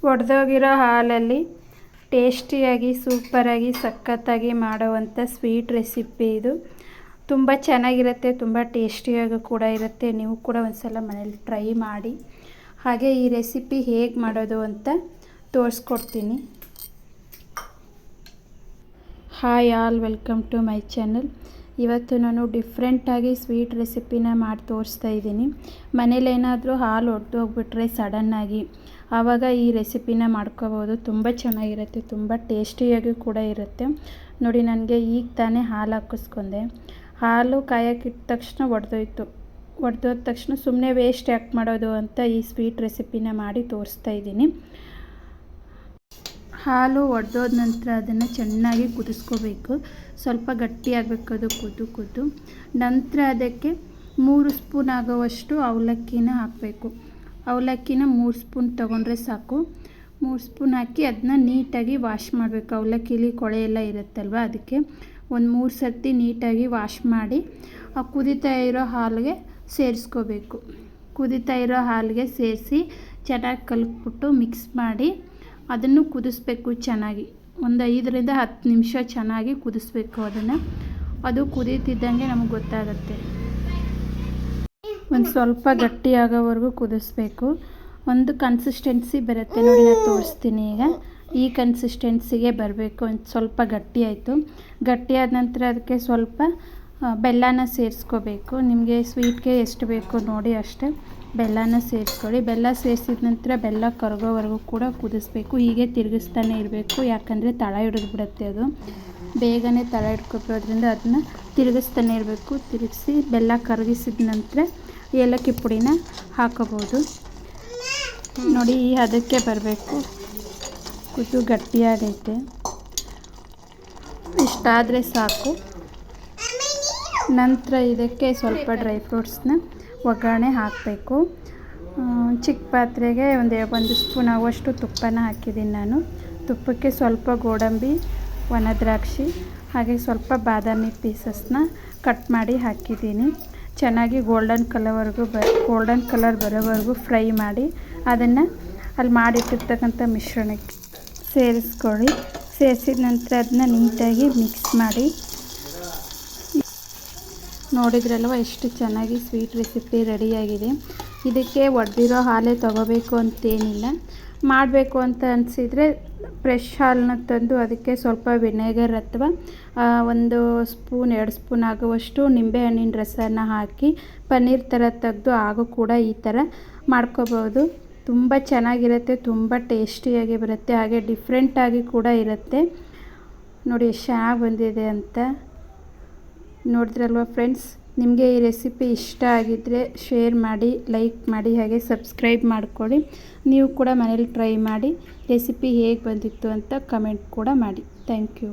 ಒಡೆದೋಗಿರೋ ಹಾಲಲ್ಲಿ ಟೇಸ್ಟಿಯಾಗಿ ಸೂಪರಾಗಿ ಸಖತ್ತಾಗಿ ಮಾಡುವಂಥ ಸ್ವೀಟ್ ರೆಸಿಪಿ ಇದು. ತುಂಬ ಚೆನ್ನಾಗಿರುತ್ತೆ, ತುಂಬ ಟೇಸ್ಟಿಯಾಗಿ ಕೂಡ ಇರುತ್ತೆ. ನೀವು ಕೂಡ ಒಂದು ಸಲ ಮನೇಲಿ ಟ್ರೈ ಮಾಡಿ. ಹಾಗೆ ಈ ರೆಸಿಪಿ ಹೇಗೆ ಮಾಡೋದು ಅಂತ ತೋರಿಸ್ಕೊಡ್ತೀನಿ. Hi all, welcome to my channel. ಇವತ್ತು ನಾನು ಡಿಫ್ರೆಂಟಾಗಿ ಸ್ವೀಟ್ ರೆಸಿಪಿನ ಮಾಡಿ ತೋರಿಸ್ತಾ ಇದ್ದೀನಿ. ಮನೇಲೇನಾದರೂ ಹಾಲು ಒಡೆದೋಗ್ಬಿಟ್ರೆ ಸಡನ್ನಾಗಿ ಆವಾಗ ಈ ರೆಸಿಪಿನ ಮಾಡ್ಕೋಬೋದು. ತುಂಬ ಚೆನ್ನಾಗಿರುತ್ತೆ, ತುಂಬ ಟೇಸ್ಟಿಯಾಗಿ ಕೂಡ ಇರುತ್ತೆ. ನೋಡಿ, ನನಗೆ ಈಗ ತಾನೇ ಹಾಲು ಹಾಕಿಸ್ಕೊಂಡೆ. ಹಾಲು ಕಾಯಕ್ಕಿಟ್ಟ ತಕ್ಷಣ ಒಡೆದೋದ ತಕ್ಷಣ ಸುಮ್ಮನೆ ವೇಸ್ಟ್ ಯಾಕೆ ಮಾಡೋದು ಅಂತ ಈ ಸ್ವೀಟ್ ರೆಸಿಪಿನ ಮಾಡಿ ತೋರಿಸ್ತಾ ಇದ್ದೀನಿ. ಹಾಲು ಒಡೆದೋದ ನಂತರ ಅದನ್ನು ಚೆನ್ನಾಗಿ ಕುದಿಸ್ಕೋಬೇಕು. ಸ್ವಲ್ಪ ಗಟ್ಟಿಯಾಗಬೇಕು ಅದು ಕುದ್ದು. ನಂತರ ಅದಕ್ಕೆ 3 ಸ್ಪೂನ್ ಆಗೋವಷ್ಟು ಅವಲಕ್ಕಿನ ಹಾಕಬೇಕು. ಅವಲಕ್ಕಿನ 3 ಸ್ಪೂನ್ ತೊಗೊಂಡ್ರೆ ಸಾಕು. 3 ಸ್ಪೂನ್ ಹಾಕಿ ಅದನ್ನ ನೀಟಾಗಿ ವಾಶ್ ಮಾಡಬೇಕು. ಅವಲಕ್ಕಿಲಿ ಕೊಳೆ ಎಲ್ಲ ಇರುತ್ತಲ್ವ, ಅದಕ್ಕೆ ಒಂದು 3 ಸರ್ತಿ ನೀಟಾಗಿ ವಾಶ್ ಮಾಡಿ ಆ ಕುದೀತಾ ಇರೋ ಹಾಲಿಗೆ ಸೇರಿಸ್ಕೋಬೇಕು. ಕುದೀತಾ ಇರೋ ಹಾಲಿಗೆ ಸೇರಿಸಿ ಚೆನ್ನಾಗಿ ಕಲಕ್ಬಿಟ್ಟು ಮಿಕ್ಸ್ ಮಾಡಿ ಅದನ್ನು ಕುದಿಸ್ಬೇಕು. ಚೆನ್ನಾಗಿ ಒಂದು 5ರಿಂದ 10 ನಿಮಿಷ ಚೆನ್ನಾಗಿ ಕುದಿಸ್ಬೇಕು. ಅದು ಕುದೀತಿದ್ದಂಗೆ ನಮಗೆ ಗೊತ್ತಾಗುತ್ತೆ. ಒಂದು ಸ್ವಲ್ಪ ಗಟ್ಟಿಯಾಗೋವರೆಗೂ ಕುದಿಸ್ಬೇಕು. ಒಂದು ಕನ್ಸಿಸ್ಟೆನ್ಸಿ ಬರುತ್ತೆ ನೋಡಿ, ನಾನು ತೋರಿಸ್ತೀನಿ ಈಗ. ಈ ಕನ್ಸಿಸ್ಟೆನ್ಸಿಗೆ ಬರಬೇಕು. ಒಂದು ಸ್ವಲ್ಪ ಗಟ್ಟಿ ಆಯಿತು. ಗಟ್ಟಿಯಾದ ನಂತರ ಅದಕ್ಕೆ ಸ್ವಲ್ಪ ಬೆಲ್ಲನ ಸೇರಿಸ್ಕೋಬೇಕು. ನಿಮಗೆ ಸ್ವೀಟ್ಗೆ ಎಷ್ಟು ಬೇಕು ನೋಡಿ ಅಷ್ಟೇ ಬೆಲ್ಲನ ಸೇರಿಸ್ಕೊಳ್ಳಿ. ಬೆಲ್ಲ ಸೇರಿಸಿದ ನಂತರ ಬೆಲ್ಲ ಕರಗೋವರೆಗೂ ಕೂಡ ಕುದಿಸ್ಬೇಕು. ಹೀಗೆ ತಿರುಗಿಸ್ತಾನೆ ಇರಬೇಕು, ಯಾಕಂದರೆ ತಳ ಹಿಡಿದ್ಬಿಡುತ್ತೆ. ಅದು ಬೇಗನೆ ತಳ ಹಿಡ್ಕೊಬೋದ್ರಿಂದ ಅದನ್ನ ತಿರುಗಿಸ್ತಾನೆ ಇರಬೇಕು. ತಿರುಗಿಸಿ ಬೆಲ್ಲ ಕರಗಿಸಿದ ನಂತರ ಏಲಕ್ಕಿ ಪುಡಿನ ಹಾಕೋಬೋದು. ನೋಡಿ, ಈ ಹದಕ್ಕೆ ಬರಬೇಕು. ಕುದ್ದು ಗಟ್ಟಿಯಾಗೈತೆ. ಇಷ್ಟಾದರೆ ಸಾಕು. ನಂತರ ಇದಕ್ಕೆ ಸ್ವಲ್ಪ ಡ್ರೈ ಫ್ರೂಟ್ಸ್ನ ಒಗ್ಗರಣೆ ಹಾಕಬೇಕು. ಚಿಕ್ಕ ಪಾತ್ರೆಗೆ ಒಂದು ಸ್ಪೂನ್ ಆಗುವಷ್ಟು ತುಪ್ಪನ ಹಾಕಿದ್ದೀನಿ ನಾನು. ತುಪ್ಪಕ್ಕೆ ಸ್ವಲ್ಪ ಗೋಡಂಬಿ, ಒಣ ದ್ರಾಕ್ಷಿ ಹಾಗೆ ಸ್ವಲ್ಪ ಬಾದಾಮಿ ಪೀಸಸ್ನ ಕಟ್ ಮಾಡಿ ಹಾಕಿದ್ದೀನಿ. ಚೆನ್ನಾಗಿ ಗೋಲ್ಡನ್ ಕಲರ್ ಬರೋವರೆಗೂ ಫ್ರೈ ಮಾಡಿ ಅದನ್ನು ಅಲ್ಲಿ ಮಾಡಿಟ್ಟಿರ್ತಕ್ಕಂಥ ಮಿಶ್ರಣಕ್ಕೆ ಸೇರಿಸ್ಕೊಳ್ಳಿ. ಸೇರಿಸಿದ ನಂತರ ಅದನ್ನ ನೀಟಾಗಿ ಮಿಕ್ಸ್ ಮಾಡಿ. ನೋಡಿದ್ರಲ್ವ ಎಷ್ಟು ಚೆನ್ನಾಗಿ ಸ್ವೀಟ್ ರೆಸಿಪಿ ರೆಡಿಯಾಗಿದೆ. ಇದಕ್ಕೆ ಒಡೆದಿರೋ ಹಾಲೇ ತೊಗೋಬೇಕು ಅಂತೇನಿಲ್ಲ. ಮಾಡಬೇಕು ಅಂತ ಅನಿಸಿದರೆ ಫ್ರೆಶ್ ಹಾಲನ್ನ ತಂದು ಅದಕ್ಕೆ ಸ್ವಲ್ಪ ವಿನೆಗರ್ ಅಥವಾ 1 ಸ್ಪೂನ್ 2 ಸ್ಪೂನ್ ಆಗುವಷ್ಟು ನಿಂಬೆಹಣ್ಣಿನ ರಸನ ಹಾಕಿ ಪನ್ನೀರ್ ಥರ ತೆಗೆದು ಹಾಗೂ ಕೂಡ ಈ ಥರ ಮಾಡ್ಕೋಬೋದು. ತುಂಬ ಚೆನ್ನಾಗಿರುತ್ತೆ, ತುಂಬ ಟೇಸ್ಟಿಯಾಗಿ ಬರುತ್ತೆ, ಹಾಗೆ ಡಿಫ್ರೆಂಟಾಗಿ ಕೂಡ ಇರುತ್ತೆ. ನೋಡಿ ಎಷ್ಟು ಚೆನ್ನಾಗಿ ಬಂದಿದೆ ಅಂತ. ನೋಡಿದ್ರಲ್ವ ಫ್ರೆಂಡ್ಸ್, ನಿಮಗೆ ಈ ರೆಸಿಪಿ ಇಷ್ಟ ಆಗಿದ್ದರೆ ಶೇರ್ ಮಾಡಿ, ಲೈಕ್ ಮಾಡಿ, ಹಾಗೆ ಸಬ್ಸ್ಕ್ರೈಬ್ ಮಾಡ್ಕೊಳ್ಳಿ. ನೀವು ಕೂಡ ಮನೇಲಿ ಟ್ರೈ ಮಾಡಿ ರೆಸಿಪಿ ಹೇಗೆ ಬಂದಿತ್ತು ಅಂತ ಕಮೆಂಟ್ ಕೂಡ ಮಾಡಿ. Thank you.